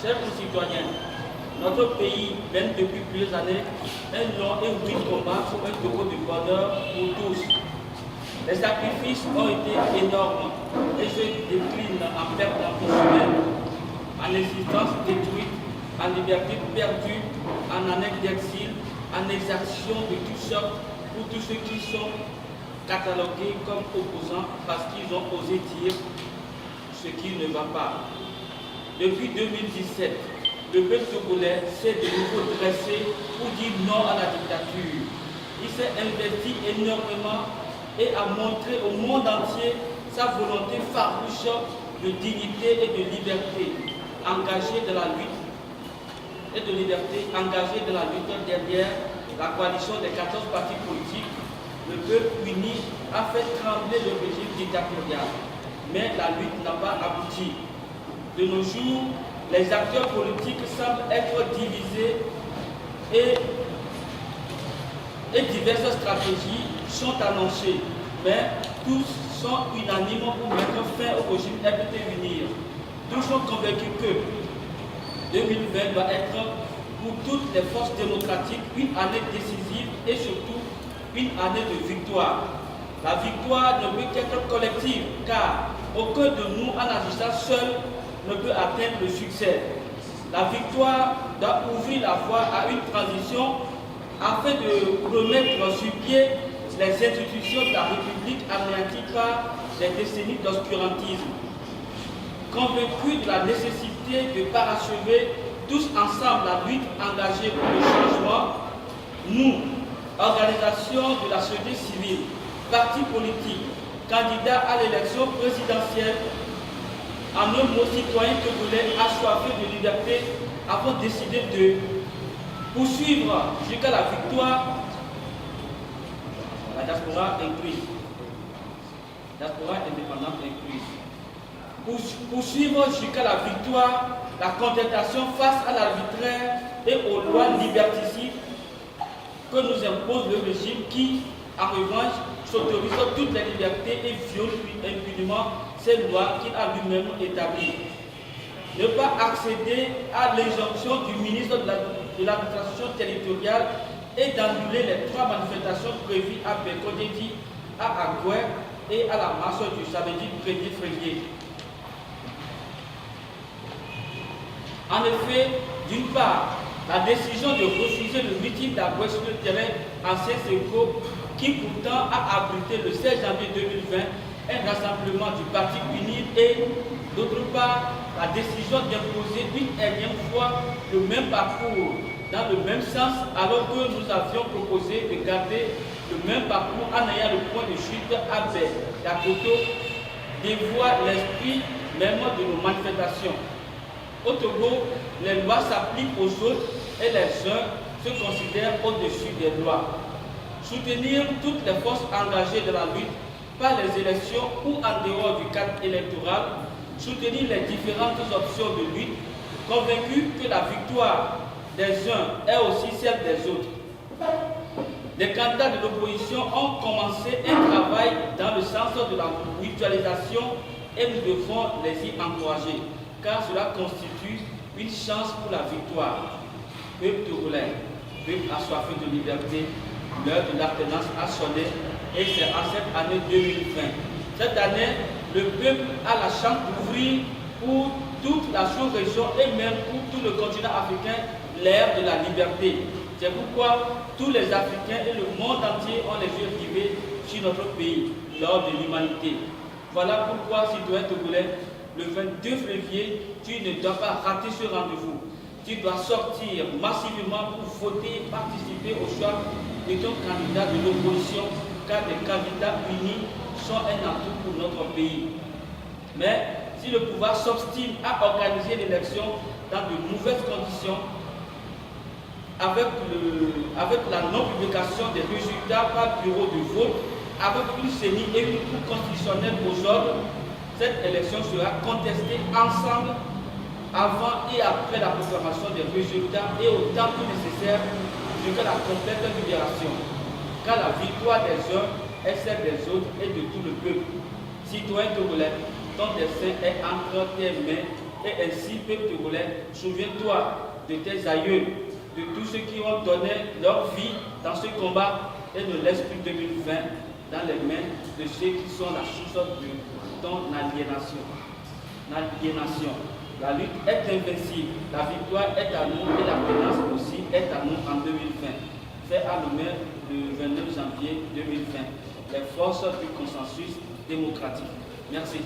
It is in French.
Chers concitoyens, notre pays mène depuis plusieurs années un long et rude combat pour un topo de bonheur pour tous. Les sacrifices ont été énormes et se déclinent en perte d'enfants humaine, en existence détruite, en liberté perdue, en annexe d'exil, en exaction de toutes sortes pour tous ceux qui sont catalogués comme opposants parce qu'ils ont osé dire ce qui ne va pas. Depuis 2017, le peuple togolais s'est de nouveau dressé pour dire non à la dictature. Il s'est investi énormément et a montré au monde entier sa volonté farouche de dignité et de liberté, engagée dans la lutte derrière la coalition des 14 partis politiques. Le peuple uni a fait trembler le régime dictatorial, mais la lutte n'a pas abouti. De nos jours, les acteurs politiques semblent être divisés et diverses stratégies sont annoncées, mais tous sont unanimes pour mettre fin au régime FPT-UNIR. Tous sont convaincus que 2020 doit être pour toutes les forces démocratiques une année décisive et surtout une année de victoire. La victoire ne peut qu'être collective car aucun de nous en agissant seul ne peut atteindre le succès. La victoire doit ouvrir la voie à une transition afin de remettre sur pied les institutions de la République anéanties par des décennies d'obscurantisme. Convaincus de la nécessité de parachever tous ensemble la lutte engagée pour le changement, nous, organisations de la société civile, partis politiques, candidats à l'élection présidentielle, en un mot citoyen togolais assoiffés de liberté, avons décidé de poursuivre jusqu'à la victoire la diaspora incluse, diaspora indépendante incluse. Poursuivre jusqu'à la victoire la contestation face à l'arbitraire et aux lois liberticides que nous impose le régime qui, en revanche, s'autorise toutes les libertés et viole impunément ces lois qu'il a lui-même établies. Ne pas accéder à l'injonction du ministre de l'administration territoriale et d'annuler les 3 manifestations prévues à Bekodedi, à Agoué et à la marche du samedi 1er février. En effet, d'une part, la décision de refuser le meeting d'Agoué sur le terrain ancien Seco, qui pourtant a abrité le 16 janvier 2020 un rassemblement du Parti uni, et d'autre part, la décision d'imposer une énième fois le même parcours dans le même sens, alors que nous avions proposé de garder le même parcours en ayant le point de chute à Yakoto, dévoie l'esprit même de nos manifestations. Au Togo, les lois s'appliquent aux autres et les uns se considèrent au-dessus des lois. Soutenir toutes les forces engagées dans la lutte par les élections ou en dehors du cadre électoral, soutenir les différentes options de lutte, convaincus que la victoire des uns est aussi celle des autres. Les candidats de l'opposition ont commencé un travail dans le sens de la mutualisation et nous devons les y encourager, car cela constitue une chance pour la victoire. Peuple togolais, peuple assoiffé de liberté, l'heure de l'alternance a sonné et c'est en cette année 2020. Cette année, le peuple a la chance d'ouvrir pour toute la sous-région et même pour tout le continent africain l'ère de la liberté. C'est pourquoi tous les Africains et le monde entier ont les yeux rivés sur notre pays, lors de l'humanité. Voilà pourquoi, citoyen togolais, le 22 février, tu ne dois pas rater ce rendez-vous. Tu dois sortir massivement pour voter et participer au choix de ton candidat de l'opposition, car les candidats unis sont un atout pour notre pays. Mais si le pouvoir s'obstine à organiser l'élection dans de mauvaises conditions, avec la non-publication des résultats par bureau de vote, avec une CENI et une Cour constitutionnelle aux ordres, cette élection sera contestée ensemble avant et après la proclamation des résultats et autant que nécessaire jusqu'à la complète libération. Car la victoire des uns est celle des autres et de tout le peuple. Citoyen togolais, ton destin est entre tes mains Et ainsi, peuple togolais, souviens-toi de tes aïeux, de tous ceux qui ont donné leur vie dans ce combat et ne laisse plus 2020 dans les mains de ceux qui sont la source de ton aliénation. La lutte est invincible, la victoire est à nous et la menace aussi est à nous en 2020. Fait à l'honneur le 29 janvier 2020, les forces du consensus démocratique. Merci.